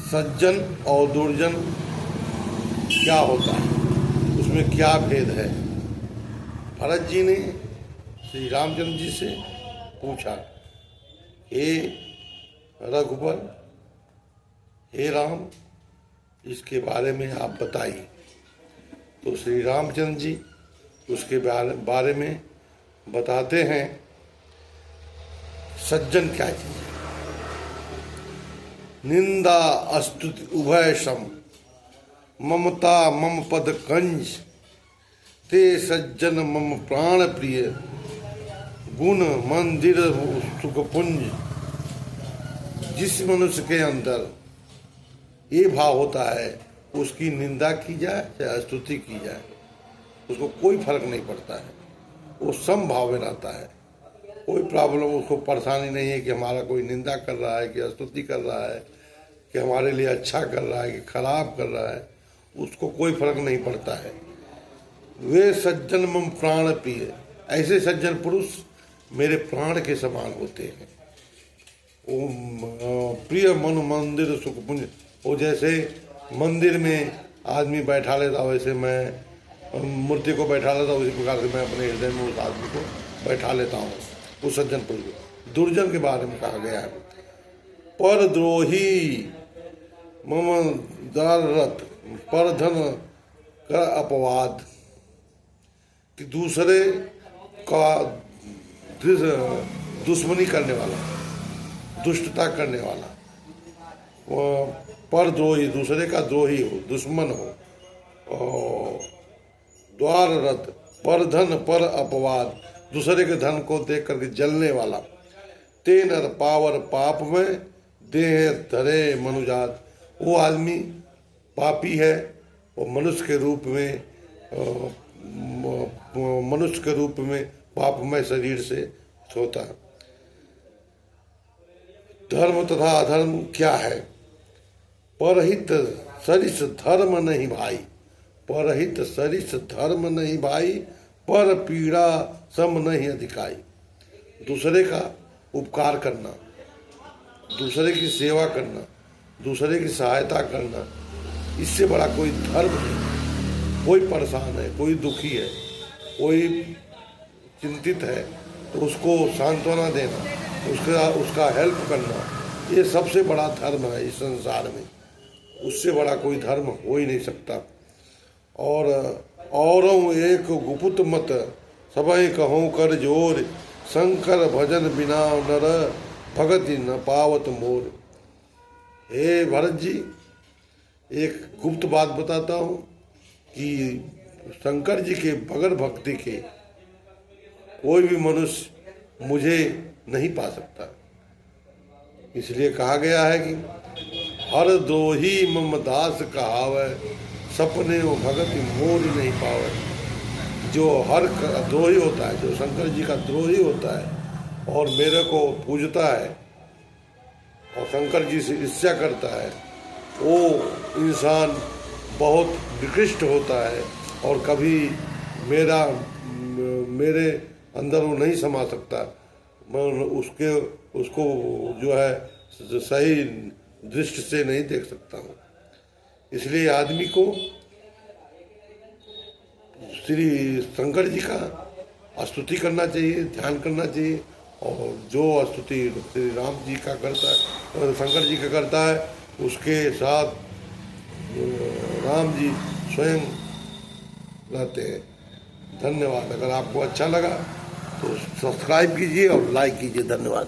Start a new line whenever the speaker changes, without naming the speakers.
सज्जन और दुर्जन क्या होता है, उसमें क्या भेद है। भरत जी ने श्री रामचंद्र जी से पूछा, हे रघुवर, हे राम, इसके बारे में आप बताइए। तो श्री रामचंद्र जी उसके बारे में बताते हैं, सज्जन क्या चीज है। निंदा स्तुति उभय सम, ममता मम पद कंज, ते सज्जन मम प्राण प्रिय, गुण मंदिर सुखपुंज। जिस मनुष्य के अंदर ये भाव होता है, उसकी निंदा की जाए चाहे स्तुति की जाए, उसको कोई फर्क नहीं पड़ता है। वो सम भाव में रहता है, कोई प्रॉब्लम, उसको परेशानी नहीं है कि हमारा कोई निंदा कर रहा है, कि स्तुति कर रहा है, कि हमारे लिए अच्छा कर रहा है कि खराब कर रहा है, उसको कोई फर्क नहीं पड़ता है। वे सज्जन मम प्राण प्रिय, ऐसे सज्जन पुरुष मेरे प्राण के समान होते हैं। वो प्रिय मन मंदिर सुखपुंज, वो जैसे मंदिर में आदमी बैठा लेता, वैसे मैं मूर्ति को बैठा लेता हूँ, उसी प्रकार से मैं अपने हृदय में उस आदमी को बैठा लेता हूँ, उस सज्जन पुरुष। दुर्जन के बारे में कहा गया है, परद्रोही मम दाररत, परधन का अपवाद, कि दूसरे का दुश्मनी करने वाला, दुष्टता करने वाला, परद्रोही, दूसरे का द्रोही हो, दुश्मन हो। द्वाररत, पर धन पर अपवाद, दूसरे के धन को देख करके जलने वाला। ते नर पावर पाप में देह धरे मनुजात, वो आदमी पापी है, वो मनुष्य के रूप में, मनुष्य के रूप में पापमय शरीर से होता है। धर्म तथा अधर्म क्या है। परहित सरिस धर्म नहीं भाई, परहित सरिस धर्म नहीं भाई, पर पीड़ा सम नहीं अधिकाई। दूसरे का उपकार करना, दूसरे की सेवा करना, दूसरे की सहायता करना, इससे बड़ा कोई धर्म नहीं। कोई परेशान है, कोई दुखी है, कोई चिंतित है, तो उसको सांत्वना देना, उसका हेल्प करना, ये सबसे बड़ा धर्म है इस संसार में। उससे बड़ा कोई धर्म हो ही नहीं सकता। और औरों एक गुपुत मत, सबई कहूँ कर जोर, शंकर भजन बिना नर, भगति न पावत मोर। हे भरत जी, एक गुप्त बात बताता हूँ कि शंकर जी के बगैर भक्ति के कोई भी मनुष्य मुझे नहीं पा सकता। इसलिए कहा गया है कि हर द्रोही मम दास कहावै, सपने वो भगति मोर नहीं पावे। जो हर द्रोही होता है, जो शंकर जी का द्रोही होता है और मेरे को पूजता है और शंकर जी से ईर्ष्या करता है, वो इंसान बहुत विकृष्ट होता है और कभी मेरे अंदर वो नहीं समा सकता। मैं उसको जो है सही दृष्टि से नहीं देख सकता हूँ। इसलिए आदमी को श्री शंकर जी का स्तुति करना चाहिए, ध्यान करना चाहिए। और जो स्तुति श्री राम जी का करता है, शंकर जी का करता है, उसके साथ राम जी स्वयं रहते हैं। धन्यवाद। अगर आपको अच्छा लगा तो सब्सक्राइब कीजिए और लाइक कीजिए। धन्यवाद।